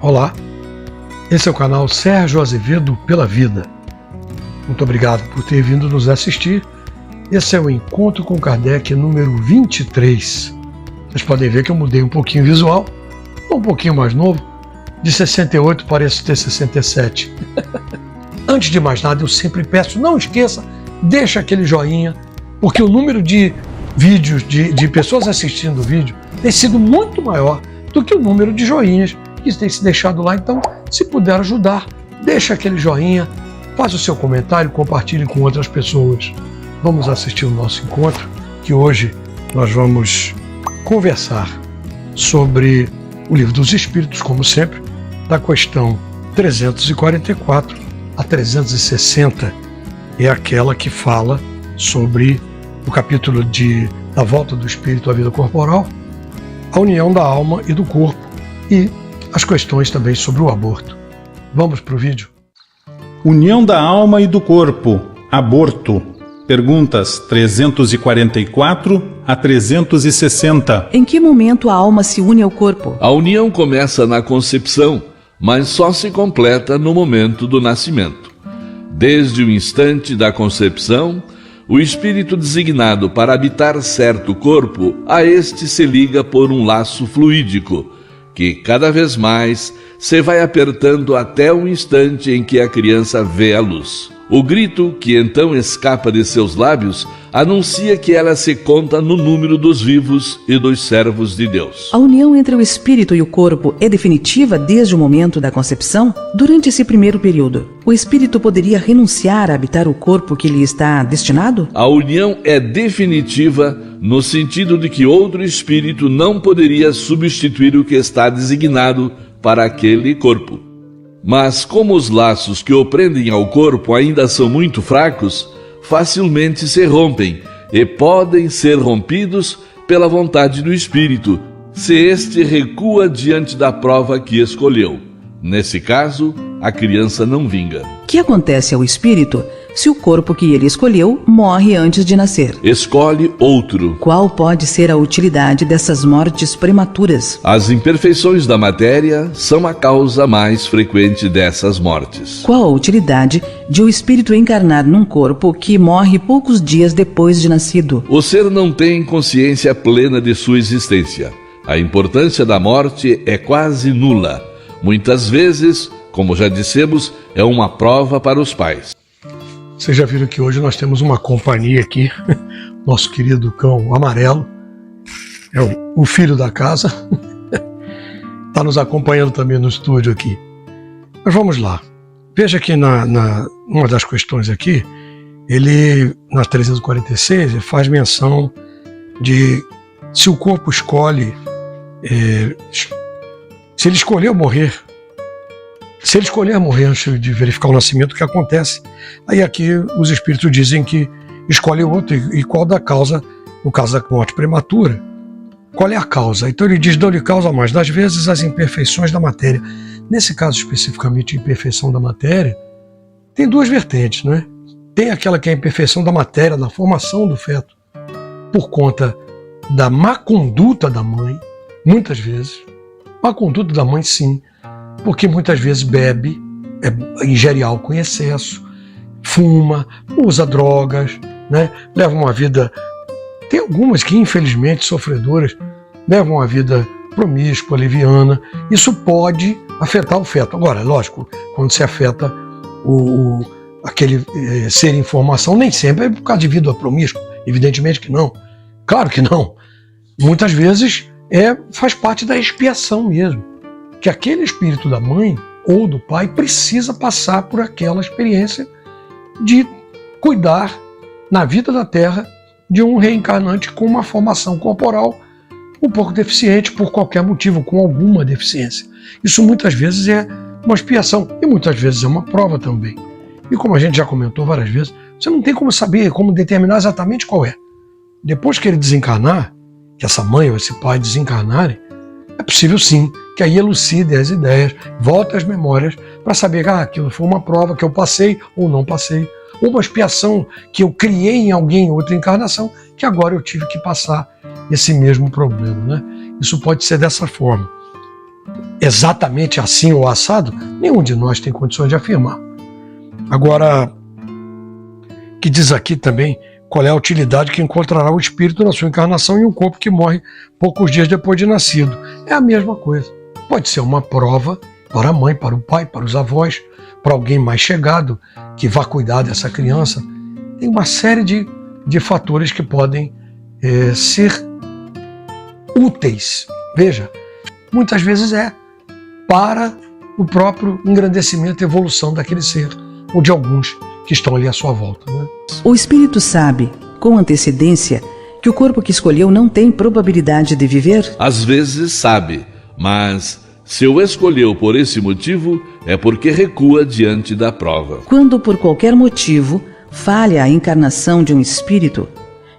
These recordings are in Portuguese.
Olá, esse é o canal Sérgio Azevedo pela Vida. Muito obrigado por ter vindo nos assistir. Esse é o Encontro com Kardec número 23. Vocês podem ver que eu mudei um pouquinho o visual, um pouquinho mais novo. De 68 pareço ter 67. Antes de mais nada, eu sempre peço, não esqueça, deixa aquele joinha, porque o número de vídeos, de pessoas assistindo o vídeo tem sido muito maior do que o número de joinhas que tem se deixado lá. Então, se puder ajudar, deixa aquele joinha, faz o seu comentário, compartilhe com outras pessoas. Vamos assistir o nosso encontro, que hoje nós vamos conversar sobre o Livro dos Espíritos, como sempre, da questão 344 a 360, é aquela que fala sobre o capítulo da volta do espírito à vida corporal, a união da alma e do corpo e as questões também sobre o aborto. Vamos para o vídeo? União da alma e do corpo, aborto. Perguntas 344 a 360. Em que momento a alma se une ao corpo? A união começa na concepção, mas só se completa no momento do nascimento. Desde o instante da concepção, o espírito designado para habitar certo corpo, a este se liga por um laço fluídico, que cada vez mais se vai apertando até o instante em que a criança vê a luz. O grito que então escapa de seus lábios anuncia que ela se conta no número dos vivos e dos servos de Deus. A união entre o espírito e o corpo é definitiva desde o momento da concepção? Durante esse primeiro período, o espírito poderia renunciar a habitar o corpo que lhe está destinado? A união é definitiva no sentido de que outro espírito não poderia substituir o que está designado para aquele corpo. Mas como os laços que o prendem ao corpo ainda são muito fracos, facilmente se rompem e podem ser rompidos pela vontade do espírito, se este recua diante da prova que escolheu. Nesse caso, a criança não vinga. O que acontece ao espírito se o corpo que ele escolheu morre antes de nascer? Escolhe outro. Qual pode ser a utilidade dessas mortes prematuras? As imperfeições da matéria são a causa mais frequente dessas mortes. Qual a utilidade de o espírito encarnar num corpo que morre poucos dias depois de nascido? O ser não tem consciência plena de sua existência. A importância da morte é quase nula. Muitas vezes, como já dissemos, é uma prova para os pais. Vocês já viram que hoje nós temos uma companhia aqui, nosso querido cão amarelo, é o filho da casa, está nos acompanhando também no estúdio aqui. Mas vamos lá, veja que uma das questões aqui, ele, na 346, ele faz menção de se o corpo escolhe, se ele escolher morrer, antes de verificar o nascimento, o que acontece? Aí aqui os espíritos dizem que escolhe outro, e qual da causa, no caso da morte prematura, qual é a causa? Então ele diz, dou-lhe causa mais, das vezes as imperfeições da matéria. Nesse caso especificamente, a imperfeição da matéria, tem duas vertentes, né? Tem aquela que é a imperfeição da matéria, da formação do feto, por conta da má conduta da mãe, muitas vezes. Má conduta da mãe, sim, porque muitas vezes bebe, ingere álcool em excesso, fuma, usa drogas, né? Leva uma vida... Tem algumas que, infelizmente, sofredoras, levam uma vida promíscua, leviana. Isso pode afetar o feto. Agora, lógico, quando se afeta aquele ser em formação, nem sempre é por causa de vida promíscua. Evidentemente que não. Claro que não. Muitas vezes faz parte da expiação mesmo, que aquele espírito da mãe ou do pai precisa passar por aquela experiência de cuidar na vida da Terra de um reencarnante com uma formação corporal um pouco deficiente por qualquer motivo, com alguma deficiência. Isso muitas vezes é uma expiação e muitas vezes é uma prova também. E como a gente já comentou várias vezes, você não tem como saber, como determinar exatamente qual é. Depois que ele desencarnar, que essa mãe ou esse pai desencarnarem, é possível sim que aí elucide as ideias, volte às memórias para saber que aquilo foi uma prova que eu passei ou não passei, ou uma expiação que eu criei em alguém em outra encarnação, que agora eu tive que passar esse mesmo problema, né? Isso pode ser dessa forma. exatamente assim ou assado, nenhum de nós tem condições de afirmar. Agora, que diz aqui também qual é a utilidade que encontrará o espírito na sua encarnação em um corpo que morre poucos dias depois de nascido. É a mesma coisa. Pode ser uma prova para a mãe, para o pai, para os avós, para alguém mais chegado que vá cuidar dessa criança. Tem uma série de fatores que podem ser úteis. Veja, muitas vezes para o próprio engrandecimento e evolução daquele ser, ou de alguns que estão ali à sua volta, né? O espírito sabe, com antecedência, que o corpo que escolheu não tem probabilidade de viver? Às vezes sabe, mas se o escolheu por esse motivo, é porque recua diante da prova. Quando, por qualquer motivo, falha a encarnação de um espírito,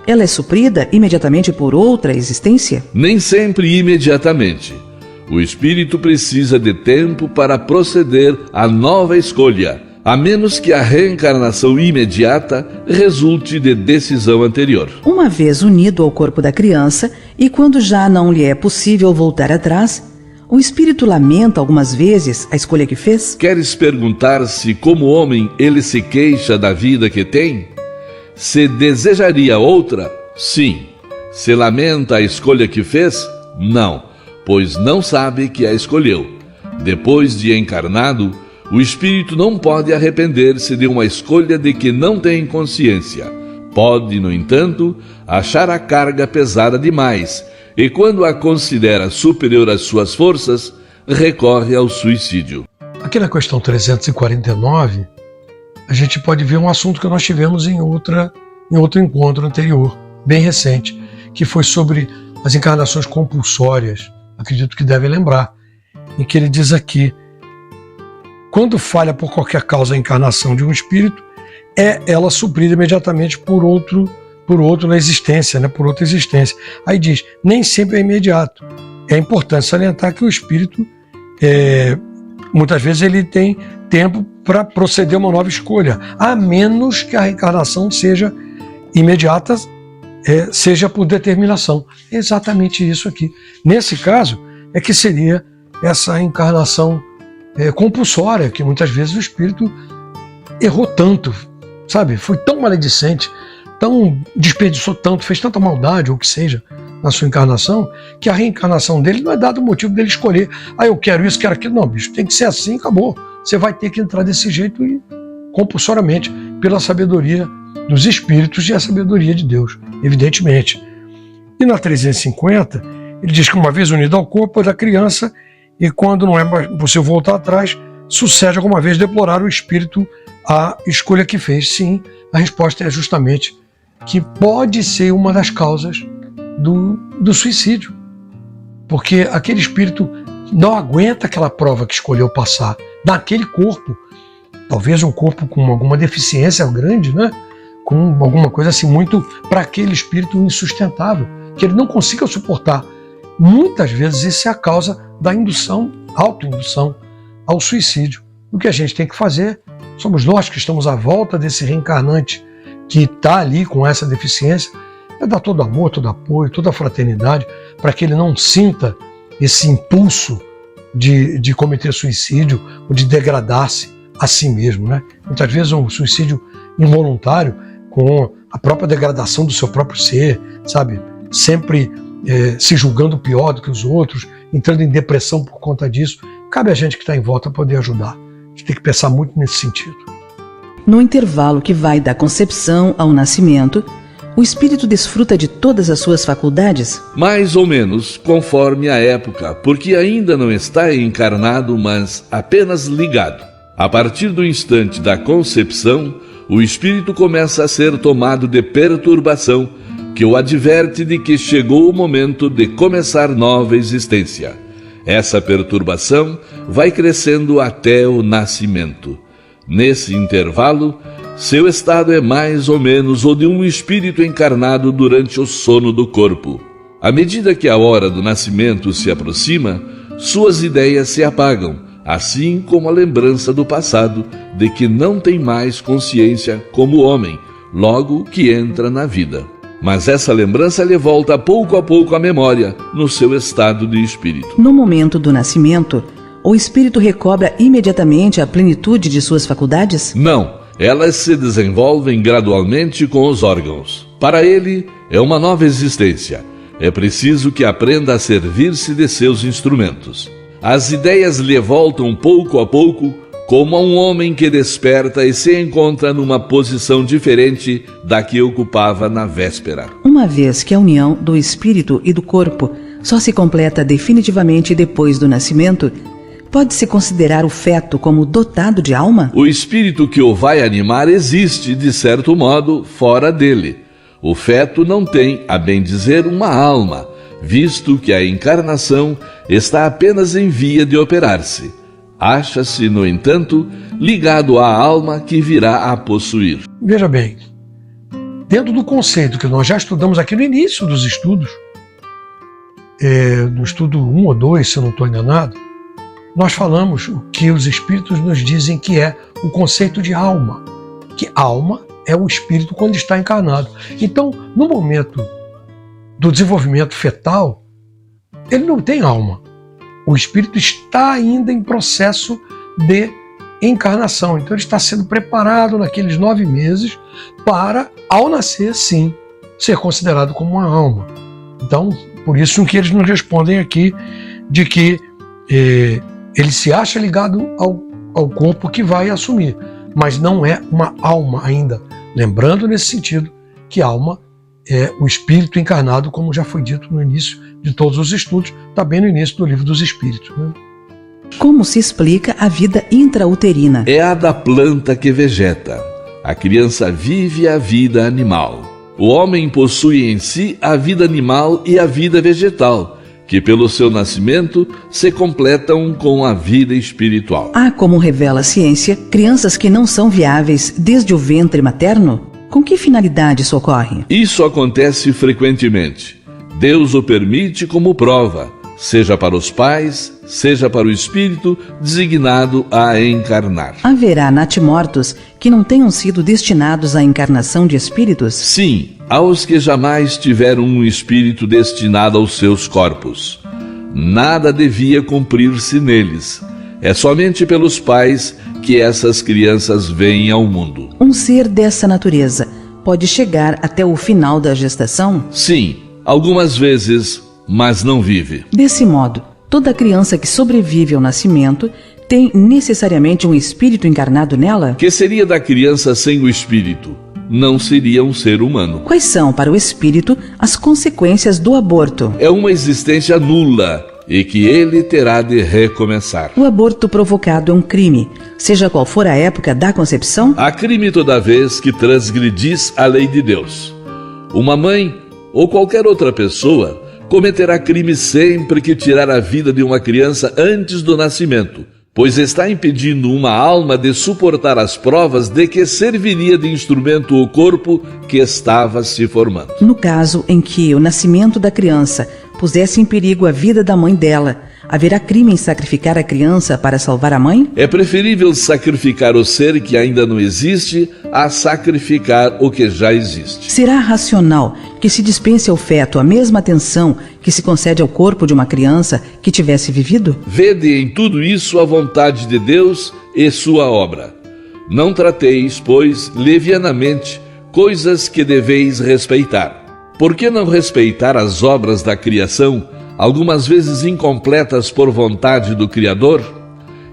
ela é suprida imediatamente por outra existência? Nem sempre imediatamente. O espírito precisa de tempo para proceder à nova escolha, a menos que a reencarnação imediata resulte de decisão anterior. Uma vez unido ao corpo da criança, e quando já não lhe é possível voltar atrás, o espírito lamenta algumas vezes a escolha que fez? Queres perguntar se, como homem, ele se queixa da vida que tem? Se desejaria outra? Sim. Se lamenta a escolha que fez? Não, pois não sabe que a escolheu. Depois de encarnado, o espírito não pode arrepender-se de uma escolha de que não tem consciência. Pode, no entanto, achar a carga pesada demais e, quando a considera superior às suas forças, recorre ao suicídio. Aqui na questão 349, a gente pode ver um assunto que nós tivemos em outro encontro anterior, bem recente, que foi sobre as encarnações compulsórias. Acredito que devem lembrar, em que ele diz aqui: quando falha por qualquer causa a encarnação de um espírito, é ela suprida imediatamente por outro na existência, né? Por outra existência. Aí diz, nem sempre é imediato. É importante salientar que o espírito, muitas vezes ele tem tempo para proceder a uma nova escolha, a menos que a reencarnação seja imediata, seja por determinação. É exatamente isso aqui. Nesse caso, é que seria essa encarnação compulsória, que muitas vezes o espírito errou tanto, sabe? Foi tão maledicente, desperdiçou tanto, fez tanta maldade, ou o que seja, na sua encarnação, que a reencarnação dele não é dado o motivo dele escolher. Eu quero isso, quero aquilo. Não, bicho, tem que ser assim, acabou. Você vai ter que entrar desse jeito e compulsoriamente, pela sabedoria dos espíritos e a sabedoria de Deus, evidentemente. E na 350, ele diz que uma vez unido ao corpo da criança, e quando não é mais possível voltar atrás, sucede alguma vez deplorar o espírito a escolha que fez. Sim, a resposta é justamente que pode ser uma das causas do suicídio. Porque aquele espírito não aguenta aquela prova que escolheu passar naquele corpo. Talvez um corpo com alguma deficiência grande, né? Com alguma coisa assim muito para aquele espírito insustentável, que ele não consiga suportar. Muitas vezes isso é a causa da autoindução ao suicídio. O que a gente tem que fazer, somos nós que estamos à volta desse reencarnante que está ali com essa deficiência, é dar todo amor, todo apoio, toda a fraternidade, para que ele não sinta esse impulso de cometer suicídio ou de degradar-se a si mesmo, né? Muitas vezes um suicídio involuntário, com a própria degradação do seu próprio ser, sabe? Sempre se julgando pior do que os outros, entrando em depressão por conta disso. Cabe a gente que está em volta poder ajudar. A gente tem que pensar muito nesse sentido. No intervalo que vai da concepção ao nascimento, o espírito desfruta de todas as suas faculdades? Mais ou menos, conforme a época, porque ainda não está encarnado, mas apenas ligado. A partir do instante da concepção, o espírito começa a ser tomado de perturbação, que o adverte de que chegou o momento de começar nova existência. Essa perturbação vai crescendo até o nascimento. Nesse intervalo, seu estado é mais ou menos o de um espírito encarnado durante o sono do corpo. À medida que a hora do nascimento se aproxima, suas ideias se apagam, assim como a lembrança do passado de que não tem mais consciência como homem, logo que entra na vida. mas essa lembrança lhe volta pouco a pouco à memória no seu estado de espírito. No momento do nascimento, o espírito recobra imediatamente a plenitude de suas faculdades? Não, elas se desenvolvem gradualmente com os órgãos. Para ele, é uma nova existência. É preciso que aprenda a servir-se de seus instrumentos. As ideias lhe voltam pouco a pouco, como a um homem que desperta e se encontra numa posição diferente da que ocupava na véspera. Uma vez que a união do espírito e do corpo só se completa definitivamente depois do nascimento, pode-se considerar o feto como dotado de alma? O espírito que o vai animar existe, de certo modo, fora dele. O feto não tem, a bem dizer, uma alma, visto que a encarnação está apenas em via de operar-se. Acha-se, no entanto, ligado à alma que virá a possuir. Veja bem, dentro do conceito que nós já estudamos aqui no início dos estudos, no estudo 1 ou 2, se eu não estou enganado, nós falamos o que os espíritos nos dizem que é o conceito de alma, que alma é o espírito quando está encarnado. Então, no momento do desenvolvimento fetal, ele não tem alma. O espírito está ainda em processo de encarnação. Então ele está sendo preparado naqueles 9 meses para, ao nascer, sim, ser considerado como uma alma. Então, por isso que eles nos respondem aqui de que ele se acha ligado ao corpo que vai assumir, mas não é uma alma ainda. Lembrando nesse sentido que alma é o espírito encarnado, como já foi dito no início de todos os estudos, está bem no início do Livro dos Espíritos, né? Como se explica a vida intrauterina? É a da planta que vegeta. A criança vive a vida animal. O homem possui em si a vida animal e a vida vegetal, que pelo seu nascimento se completam com a vida espiritual. Há, como revela a ciência, crianças que não são viáveis desde o ventre materno? Com que finalidade isso ocorre? Isso acontece frequentemente. Deus o permite como prova, seja para os pais, seja para o espírito designado a encarnar. Haverá natimortos que não tenham sido destinados à encarnação de espíritos? Sim, aos que jamais tiveram um espírito destinado aos seus corpos. Nada devia cumprir-se neles. É somente pelos pais que essas crianças vêm ao mundo. Um ser dessa natureza pode chegar até o final da gestação? Sim, algumas vezes, mas não vive. Desse modo, toda criança que sobrevive ao nascimento tem necessariamente um espírito encarnado nela? Que seria da criança sem o espírito? Não seria um ser humano. Quais são, para o espírito, as consequências do aborto? É uma existência nula e que ele terá de recomeçar. O aborto provocado é um crime, seja qual for a época da concepção? Há crime toda vez que transgredis a lei de Deus. Uma mãe ou qualquer outra pessoa cometerá crime sempre que tirar a vida de uma criança antes do nascimento, pois está impedindo uma alma de suportar as provas de que serviria de instrumento o corpo que estava se formando. No caso em que o nascimento da criança pusesse em perigo a vida da mãe dela, haverá crime em sacrificar a criança para salvar a mãe? É preferível sacrificar o ser que ainda não existe a sacrificar o que já existe. Será racional que se dispense ao feto a mesma atenção que se concede ao corpo de uma criança que tivesse vivido? Vede em tudo isso a vontade de Deus e sua obra. Não trateis, pois, levianamente coisas que deveis respeitar. Por que não respeitar as obras da criação, algumas vezes incompletas por vontade do Criador?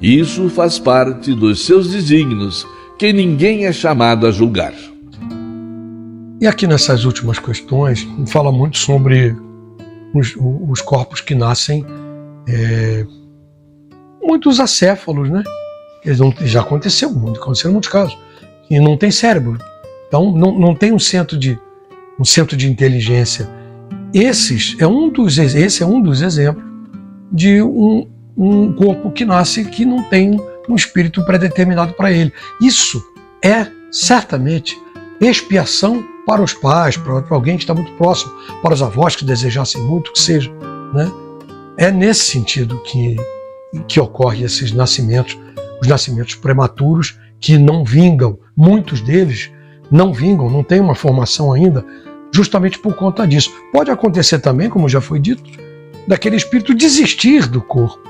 Isso faz parte dos seus desígnios, que ninguém é chamado a julgar. E aqui nessas últimas questões, fala muito sobre os corpos que nascem, muitos acéfalos, né? Eles não, já aconteceu em muitos casos, e não tem cérebro. Então não tem um centro de inteligência. Esse é um dos exemplos de um corpo que nasce que não tem um espírito predeterminado para ele. Isso é certamente expiação para os pais, para alguém que está muito próximo, para os avós que desejassem muito que seja, né? É nesse sentido que ocorrem esses nascimentos, os nascimentos prematuros que não vingam. Muitos deles não vingam, não têm uma formação ainda justamente por conta disso. Pode acontecer também, como já foi dito, daquele espírito desistir do corpo.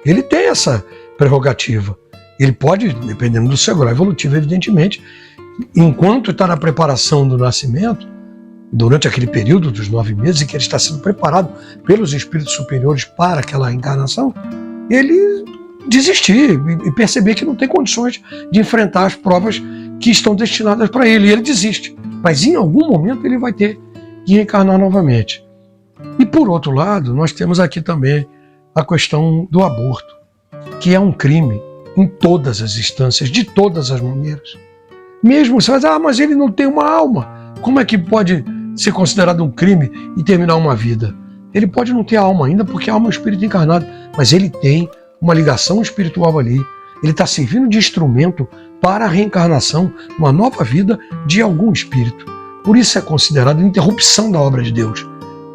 Ele tem essa prerrogativa. Ele pode, dependendo do seu grau evolutivo, evidentemente, enquanto está na preparação do nascimento, durante aquele período dos 9 meses em que ele está sendo preparado pelos espíritos superiores para aquela encarnação, ele desistir e perceber que não tem condições de enfrentar as provas que estão destinadas para ele. E ele desiste. Mas em algum momento ele vai ter que encarnar novamente. E por outro lado, nós temos aqui também a questão do aborto, que é um crime em todas as instâncias, de todas as maneiras. Mesmo você vai dizer, mas ele não tem uma alma. Como é que pode ser considerado um crime e terminar uma vida? Ele pode não ter alma ainda, porque a alma é um espírito encarnado, mas ele tem uma ligação espiritual ali. Ele está servindo de instrumento para a reencarnação, uma nova vida de algum espírito. Por isso é considerado interrupção da obra de Deus,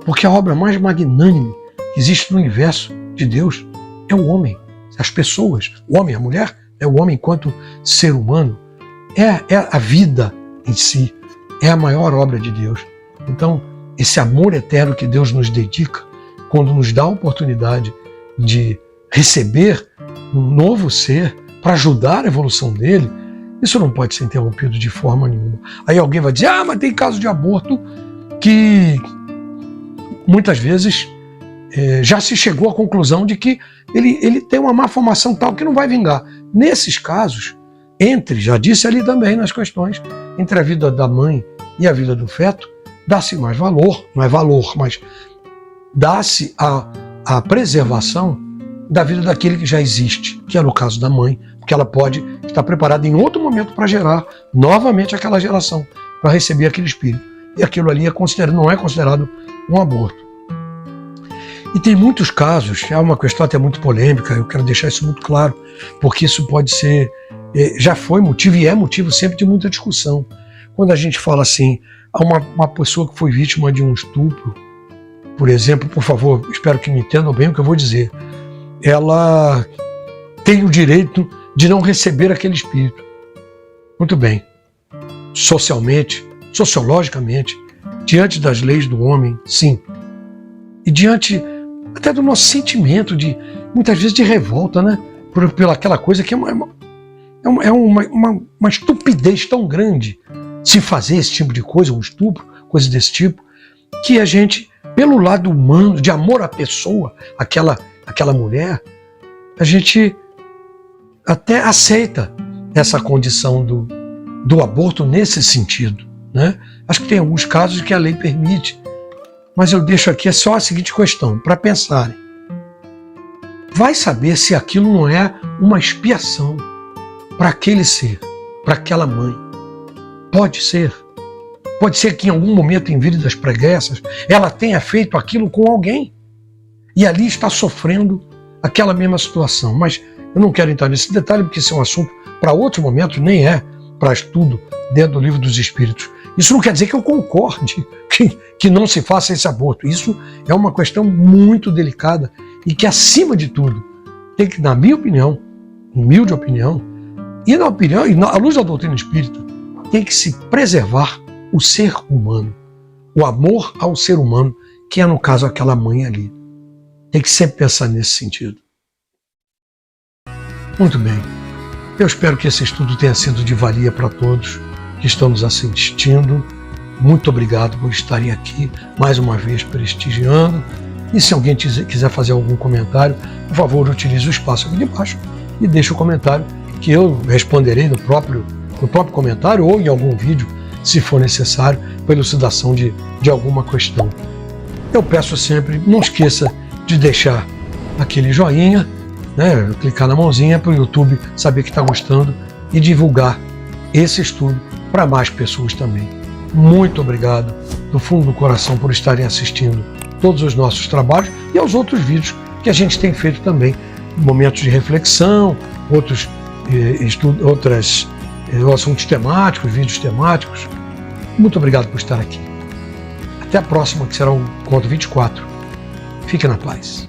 porque a obra mais magnânime que existe no universo de Deus é o homem, as pessoas, o homem, a mulher, é o homem enquanto ser humano, é a vida em si, é a maior obra de Deus. Então, esse amor eterno que Deus nos dedica, quando nos dá a oportunidade de receber um novo ser para ajudar a evolução dele, isso não pode ser interrompido de forma nenhuma. Aí alguém vai dizer, mas tem caso de aborto que muitas vezes já se chegou à conclusão de que ele tem uma má formação tal que não vai vingar. Nesses casos, já disse ali também nas questões, entre a vida da mãe e a vida do feto, dá-se mais valor, não é valor, mas dá-se a preservação da vida daquele que já existe, que é no caso da mãe, porque ela pode estar preparada em outro momento para gerar novamente aquela geração, para receber aquele espírito. E aquilo ali não é considerado um aborto. E tem muitos casos, é uma questão até muito polêmica, eu quero deixar isso muito claro, porque isso pode ser, já foi motivo e é motivo sempre de muita discussão. Quando a gente fala assim, a uma pessoa que foi vítima de um estupro, por exemplo, por favor, espero que me entendam bem o que eu vou dizer, ela tem o direito de não receber aquele espírito. Muito bem. Socialmente, sociologicamente, diante das leis do homem, sim. E diante até do nosso sentimento de, muitas vezes, de revolta, né? Pela aquela coisa que é uma estupidez tão grande se fazer esse tipo de coisa, um estupro, coisa desse tipo, que a gente, pelo lado humano, de amor à pessoa, aquela mulher, a gente até aceita essa condição do aborto nesse sentido, né? Acho que tem alguns casos que a lei permite, mas eu deixo aqui só a seguinte questão, para pensarem. Vai saber se aquilo não é uma expiação para aquele ser, para aquela mãe. Pode ser. Pode ser que em algum momento em vida das preguiças ela tenha feito aquilo com alguém e ali está sofrendo aquela mesma situação. Mas eu não quero entrar nesse detalhe porque esse é um assunto para outro momento, nem é para estudo dentro do Livro dos Espíritos. Isso não quer dizer que eu concorde que não se faça esse aborto. Isso é uma questão muito delicada e que, acima de tudo, tem que, na minha opinião, humilde opinião, e à luz da doutrina espírita, tem que se preservar o ser humano, o amor ao ser humano, que é, no caso, aquela mãe ali. Tem que sempre pensar nesse sentido. Muito bem. Eu espero que esse estudo tenha sido de valia para todos que estão nos assistindo. Muito obrigado por estarem aqui, mais uma vez prestigiando. E se alguém quiser fazer algum comentário, por favor, utilize o espaço aqui de baixo e deixe o comentário, que eu responderei no próprio comentário ou em algum vídeo, se for necessário, para elucidação de alguma questão. Eu peço sempre, não esqueça de deixar aquele joinha, né, clicar na mãozinha para o YouTube saber que está gostando e divulgar esse estudo para mais pessoas também. Muito obrigado do fundo do coração por estarem assistindo todos os nossos trabalhos e aos outros vídeos que a gente tem feito também, momentos de reflexão, outros assuntos temáticos, vídeos temáticos. Muito obrigado por estar aqui. Até a próxima, que será o Encontro 24. Fique na paz.